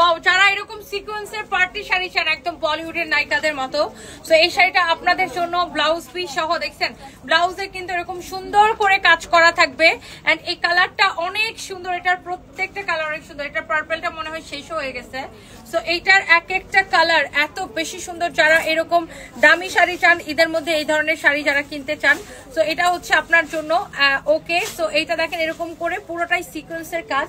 Wow, যারা এরকম সিকোয়েন্সের পার্টি শাড়ি চান একদম বলিউডের নায়িকাদের মতো, তো এই শাড়িটা আপনাদের জন্য ব্লাউজ পিস সহ। দেখছেন ব্লাউজে কিন্তু এরকম সুন্দর করে কাজ করা থাকবে এন্ড এই কালারটা অনেক সুন্দর, এটার প্রত্যেকটা কালার অনেক সুন্দর। এটা পার্পলটা মনে হয় শেষ হয়ে গেছে, সো এইটার এক একটা কালার এত বেশি সুন্দর। যারা এরকম দামি শাড়ি চান, ঈদের মধ্যে এই ধরনের শাড়ি যারা কিনতে চান, সো এটা হচ্ছে আপনার জন্য ওকে। সো এইটা দেখেন এরকম করে পুরোটাই সিকোয়েন্সের কাজ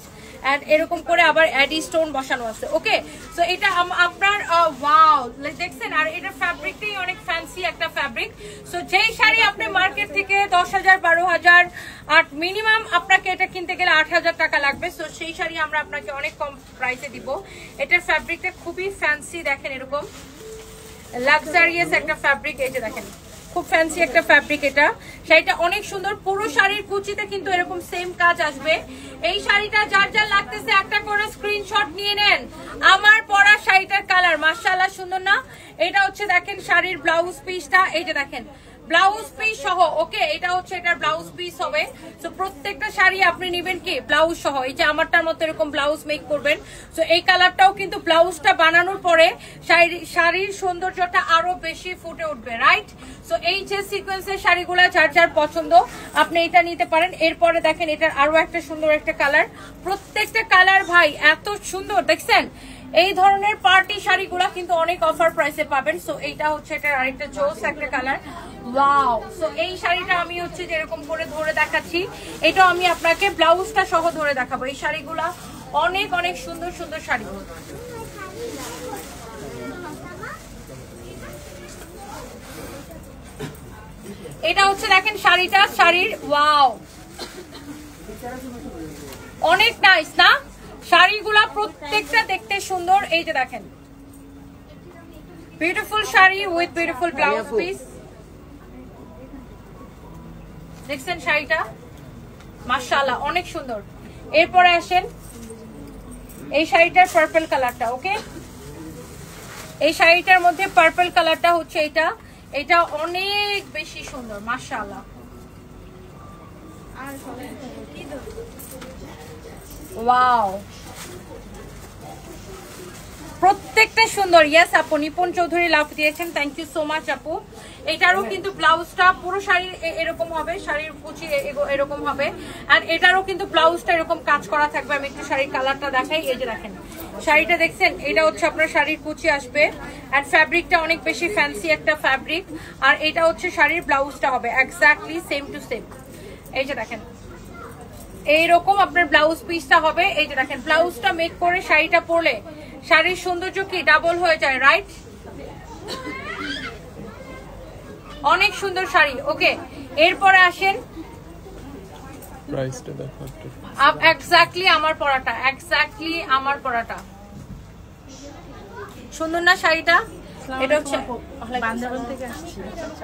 এন্ড এরকম করে আবার অ্যাডি স্টোন বসানো আছে। ওকে, সো এটা আপনার ওয়াও দেখছেন, আর এটা ফ্যাব্রিকটাই অনেক ফ্যান্সি একটা ফ্যাব্রিক। সো যেই শাড়ি আপনি মার্কেট থেকে 10,000 12,000 আর মিনিমাম আপনাকে এটা কিনতে গেলে 8,000 টাকা লাগবে, সো সেই শাড়ি আমরা আপনাকে অনেক কম প্রাইসে দিব। এটার ফ্যাব্রিকটা খুবই ফ্যান্সি, দেখেন এরকম লাক্সারিয়াস একটা ফ্যাব্রিক। এই যে দেখেন খুব ফ্যান্সি একটা ফ্যাব্রিক। এটা শাড়িটা অনেক সুন্দর, পুরো শাড়ির কুচিতে কিন্তু এরকম সেম কাজ আসবে। এই শাড়িটা যার যার লাগতেছে একটা করে স্ক্রিনশট নিয়ে নেন। আমার পরা শাড়িটার কালার মাশাআল্লাহ সুন্দর না? এটা হচ্ছে দেখেন শাড়ির ব্লাউজ পিসটা, এই যে দেখেন ব্লাউজ পিস সহ। ওকে, এটা হচ্ছে এটার ব্লাউজ পিস হবে। তো প্রত্যেকটা শাড়ি আপনি নেবেন কি ব্লাউজ সহ। এই যে আমারটার মতো এরকম ব্লাউজ মেক করবেন। তো এই কালারটাও কিন্তু ব্লাউজটা বানানোর পরে শাড়ির সৌন্দর্যটা আরো বেশি ফুটে উঠবে, রাইট? তো এই যে সিকোয়েন্সের শাড়িগুলা যার যার পছন্দ আপনি এটা নিতে পারেন। এরপরে দেখেন এটার আরো একটা সুন্দর একটা কালার, প্রত্যেকটা কালার ভাই এত সুন্দর দেখছেন। এই ধরনের পার্টি শাড়িগুলা কিন্তু অনেক অফার প্রাইসে পাবেন। সো এইটা হচ্ছে এটার আরেকটা জোস একটা কালার, ওয়াও। সো এই শাড়িটা আমি হচ্ছে যেরকম করে ধরে দেখাচ্ছি, এটাও আমি আপনাকে ব্লাউজটা সহ ধরে দেখাবো। এই শাড়িগুলা অনেক অনেক সুন্দর সুন্দর শাড়ি। এটা হচ্ছে দেখেন শাড়িটা, শাড়ির ওয়াও অনেক নাইস না? শাড়িগুলা প্রত্যেকটা দেখতে সুন্দর। এই যে দেখেন beautiful sari with beautiful blouse piece. দেখছেন শাড়িটা মাশাআল্লাহ অনেক সুন্দর। এরপরে আসেন এই শাড়িটার পার্পল কালারটা। ওকে, এই শাড়িটার মধ্যে পার্পল কালারটা হচ্ছে এটা, এটা অনেক বেশি সুন্দর মাশাআল্লাহ। ওয়াও, প্রত্যেকটা সুন্দর। ইয়েস আপু, নিপুণ চৌধুরী লাভ দিয়েছেন, থ্যাংক ইউ সো মাচ আপু। এটারও কিন্তু ব্লাউজটা পুরো শাড়ি এরকম হবে, শাড়ির কুচি এরকম হবে, আর এটারও কিন্তু ব্লাউজটা এরকম কাজ করা থাকবে। আমি একটু শাড়ির কালারটা দেখাই। এই যে দেখেন শাড়িটা দেখছেন, এটা হচ্ছে আপনার শাড়ির কুচি আসবে আর ফ্যাব্রিকটা অনেক বেশি ফ্যান্সি একটা ফ্যাব্রিক। আর এটা হচ্ছে শাড়ির ব্লাউজটা হবে এক্স্যাক্টলি সেম টু সেম। এই যে দেখেন এইরকম আপনার ব্লাউজ পিসটা হবে। এই যে দেখেন ব্লাউজটা মেক করে শাড়িটা পরলে শাড়ির সৌন্দর্য কি ডাবল হয়ে যায়, রাইট? অনেক সুন্দর শাড়ি। ওকে, এরপরে আসেন প্রাইসটা দেখো একটু। এক্স্যাক্টলি আমার পরাটা, এক্স্যাক্টলি আমার পরাটা সুন্দর না শাড়িটা? এটা হচ্ছে বান্দরবান থেকে আসছি।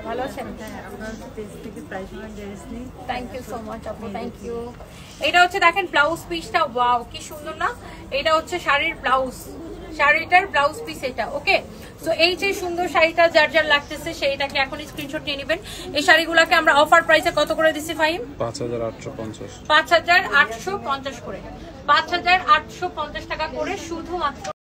ভালো আছেন? হ্যাঁ, আপনার পেজ থেকে প্রাইস ড্রেস নিই। থ্যাংক ইউ সো মাচ আপু, থ্যাংক ইউ। এটা হচ্ছে দেখেন ব্লাউজ পিসটা, ওয়াও কি সুন্দর না? এটা হচ্ছে শাড়ির ব্লাউজ, শাড়িটার ব্লাউজ পিস এটা। ওকে, সো এই যে সুন্দর শাড়িটা যার যার লাগতেছে সেইটাকে এখনই স্ক্রিনশট নিয়ে নেবেন। এই শাড়িগুলোকে আমরা অফার প্রাইসে কত করে দিছি ফাহিম? 5,850 5,850 করে, 5,850 টাকা করে শুধুমাত্র।